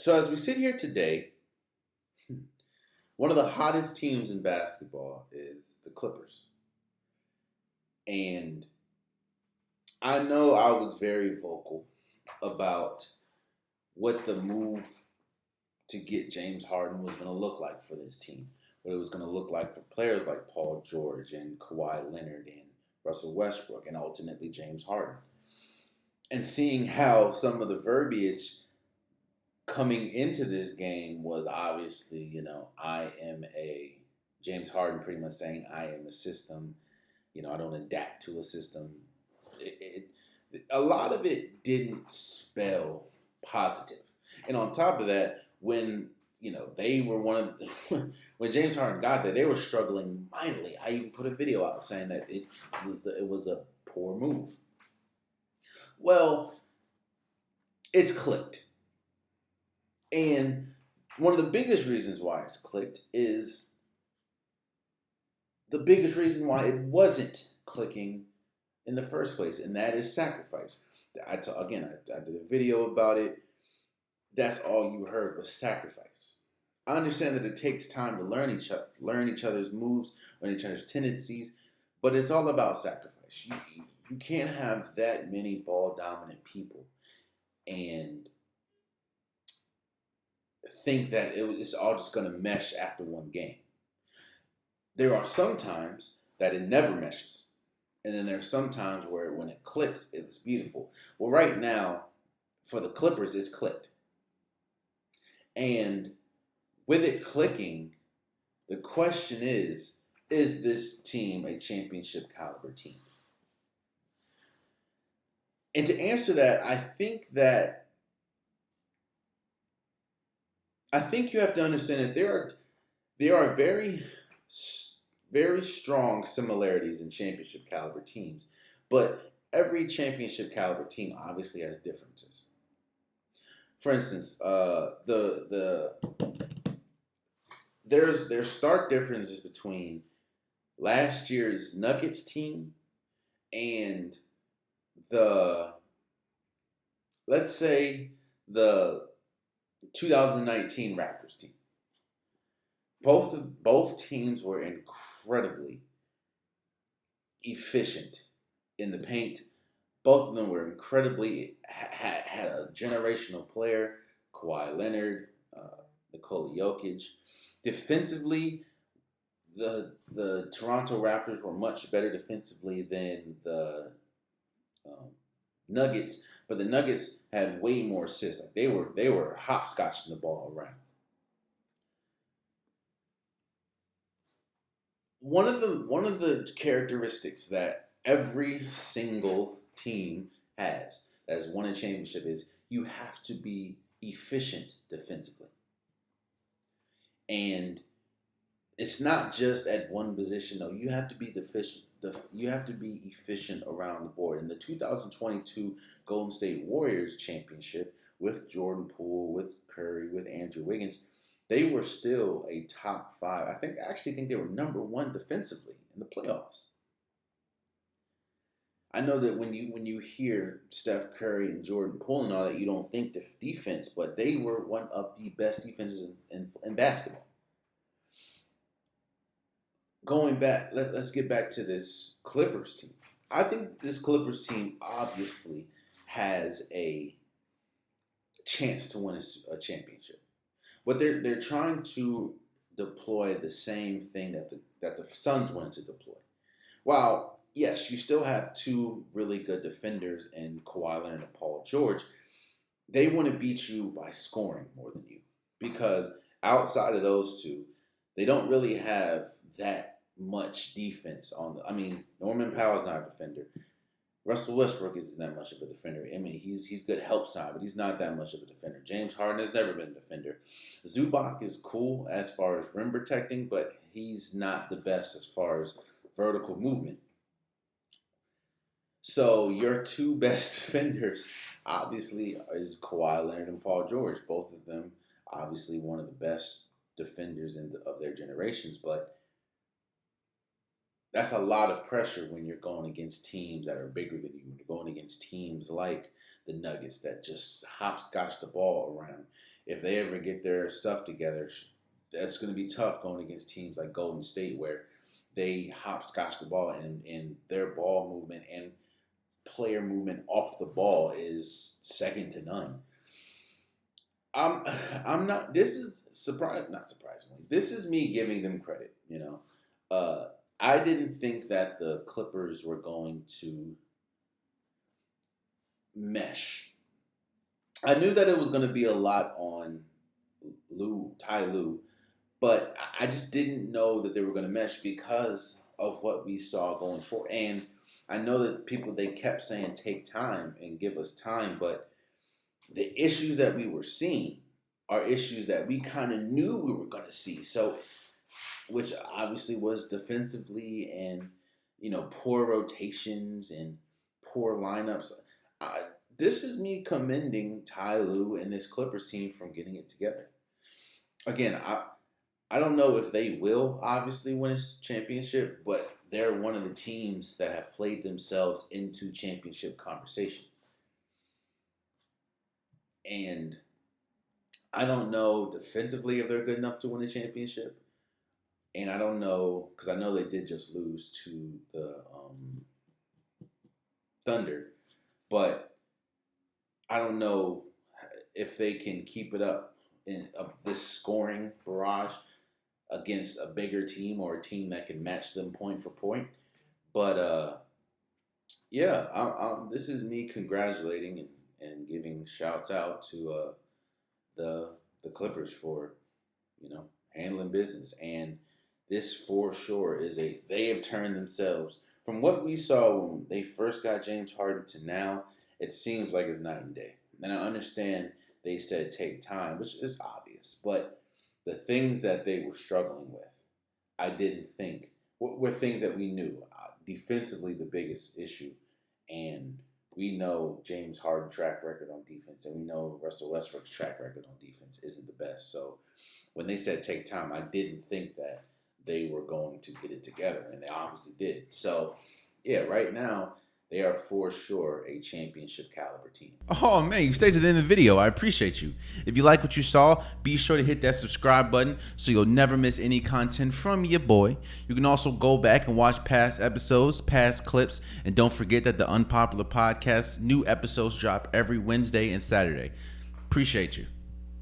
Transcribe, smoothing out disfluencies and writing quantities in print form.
So as we sit here today, one of the hottest teams in basketball is the Clippers. And I know I was very vocal about what the move to get James Harden was going to look like for this team. What it was going to look like for players like Paul George and Kawhi Leonard and Russell Westbrook and ultimately James Harden. And seeing how some of the verbiage coming into this game was obviously, I am a James Harden pretty much saying I am a system. I don't adapt to a system. A lot of it didn't spell positive. And on top of that, when they were when James Harden got there, they were struggling mightily. I even put a video out saying that it was a poor move. Well, it's clicked. And one of the biggest reasons why it's clicked is the biggest reason why it wasn't clicking in the first place, and that is sacrifice. I did a video about it. That's all you heard was sacrifice. I understand that it takes time to learn each other's moves, learn each other's tendencies, but it's all about sacrifice. You can't have that many ball dominant people and think that it's all just going to mesh after one game. There are some times that it never meshes. And then there's some times where when it clicks, it's beautiful. Well, right now, for the Clippers, it's clicked. And with it clicking, the question is this team a championship caliber team? And to answer that, I think you have to understand that there are very, very strong similarities in championship caliber teams, but every championship caliber team obviously has differences. For instance, there's stark differences between last year's Nuggets team and let's say the 2019 Raptors team. Both teams were incredibly efficient in the paint. Both of them were incredibly had a generational player, Kawhi Leonard, Nikola Jokic. Defensively, the Toronto Raptors were much better defensively than the Nuggets, but the Nuggets had way more assists. Like they were hopscotching the ball around. One of the characteristics that every single team has that has won a championship is you have to be efficient defensively. And it's not just at one position. No, you have to be deficient. You have to be efficient around the board. In the 2022 Golden State Warriors championship with Jordan Poole, with Curry, with Andrew Wiggins, they were still a top 5. I actually think they were number 1 defensively in the playoffs. I know that when you hear Steph Curry and Jordan Poole and all that, you don't think defense, but they were one of the best defenses in basketball. Going back, let's get back to this Clippers team. I think this Clippers team obviously has a chance to win a championship. But they're trying to deploy the same thing that the Suns wanted to deploy. While, yes, you still have 2 really good defenders in Kawhi Leonard and Paul George, they want to beat you by scoring more than you. Because outside of those 2, they don't really have that much defense Norman Powell's not a defender. Russell Westbrook isn't that much of a defender. I mean, he's good help side, but he's not that much of a defender. James Harden has never been a defender. Zubac is cool as far as rim protecting, but he's not the best as far as vertical movement. So your 2 best defenders, obviously, is Kawhi Leonard and Paul George. Both of them, obviously, one of the best defenders of their generations, but that's a lot of pressure when you're going against teams that are bigger than you. When you're going against teams like the Nuggets that just hopscotch the ball around. if they ever get their stuff together, that's going to be tough going against teams like Golden State where they hopscotch the ball and their ball movement and player movement off the ball is second to none. I'm I'm not. This is not surprisingly. This is me giving them credit. I didn't think that the Clippers were going to mesh. I knew that it was going to be a lot on Ty Lue, but I just didn't know that they were going to mesh because of what we saw going forward. And I know that they kept saying take time and give us time, but the issues that we were seeing are issues that we kind of knew we were going to see. So, which obviously was defensively and, poor rotations and poor lineups. This is me commending Ty Lue and this Clippers team from getting it together. Again, I don't know if they will obviously win a championship, but they're one of the teams that have played themselves into championship conversation. And I don't know defensively if they're good enough to win a championship. And I don't know, because I know they did just lose to the Thunder. But I don't know if they can keep it up in this scoring barrage against a bigger team or a team that can match them point for point. But, this is me congratulating and giving shouts out to the Clippers for, handling business. And this for sure they have turned themselves from what we saw when they first got James Harden to now. It seems like it's night and day. And I understand they said take time, which is obvious, but the things that they were struggling with, I didn't think were things that we knew. Defensively, the biggest issue, and we know James Harden's track record on defense, and we know Russell Westbrook's track record on defense isn't the best. So when they said take time, I didn't think that they were going to get it together, and they obviously did. So, right now, they are for sure a championship caliber team. Oh man, you stayed to the end of the video. I appreciate you. If you like what you saw, be sure to hit that subscribe button so you'll never miss any content from your boy. You can also go back and watch past episodes, past clips, and don't forget that the Unpopular Podcast, new episodes drop every Wednesday and Saturday. Appreciate you.